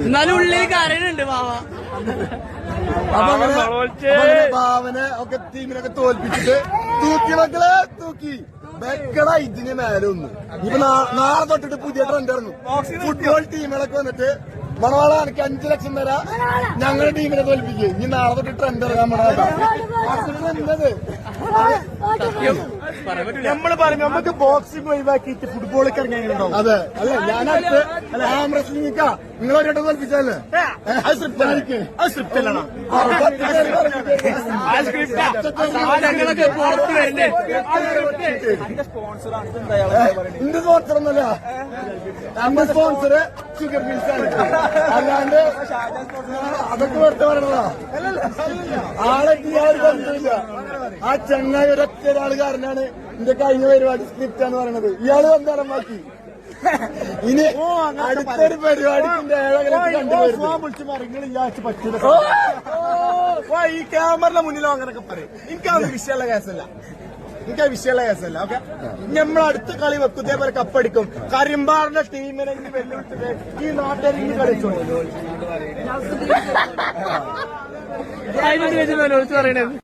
എന്നാലും ഉള്ളിൽ കരയുന്നുണ്ട് ബാവ. ഭാവന ഒക്കെ ടീമിനൊക്കെ തോൽപ്പിച്ചിട്ട് തൂക്കി മക്കളെ തൂക്കി വെക്കട ഇതിന് മേലെ ഒന്ന്. ഇപ്പൊ നാളെ തൊട്ടിട്ട് പുതിയ ട്രെൻഡ് ഇറങ്ങും. ഫുട്ബോൾ ടീമുകളൊക്കെ വന്നിട്ട് മണവാള എനിക്ക് 5 ലക്ഷം തരാ ഞങ്ങളുടെ ടീമിനെ തോൽപ്പിക്കുക. ഇനി നാളെ തൊട്ട് ട്രെൻഡ് ഇറങ്ങാൻ എന്തത് നമ്മള് പറയും നമുക്ക് ബോക്സിംഗ് ഒഴിവാക്കിയിട്ട് ഫുട്ബോളൊക്കെ ഇറങ്ങിയിട്ടുണ്ടാവും. അതെ അല്ല ഞാനടുത്ത് ആം റെസ്ലിംഗിക്കാ നിങ്ങൾ ഒരിടം തോൽപ്പിച്ചല്ലേ. എന്റെ സ്പോൺസർ ഒന്നല്ല, എന്റെ സ്പോൺസർ ഷുഗർ മിൽസ് ആണ്. അല്ലാണ്ട് അതൊക്കെ വെറുതെ പറയണതാ. ആളൊക്കെ യാതൊരു ബന്ധമില്ല. ആ ചങ്ങായി ഒരൊറ്റ ഒരാൾ കാരനാണ് എന്റെ കഴിഞ്ഞ പരിപാടി സ്ക്രിപ്റ്റ് ആണ് പറയണത്. ഇയാള് വന്നേരം മാറ്റി. ഇനി അടുത്തൊരു പരിപാടിന്റെ ഈ ക്യാമറയുടെ മുന്നിലോ അങ്ങനൊക്കെ പറയും. എനിക്കത് വിഷയമുള്ള കേസല്ല. എനിക്കത് വിഷയമുള്ള കേസല്ല. ഓക്കെ, നമ്മൾ അടുത്ത കളി വെക്കും. ഇതേപോലെ കപ്പടിക്കും. കരിമ്പാറിന്റെ ടീമിനെ വെല്ലുവിളിച്ചിട്ട് ഈ നാട്ടുകാരിൽ കളിച്ചോളൂ. പറയണത്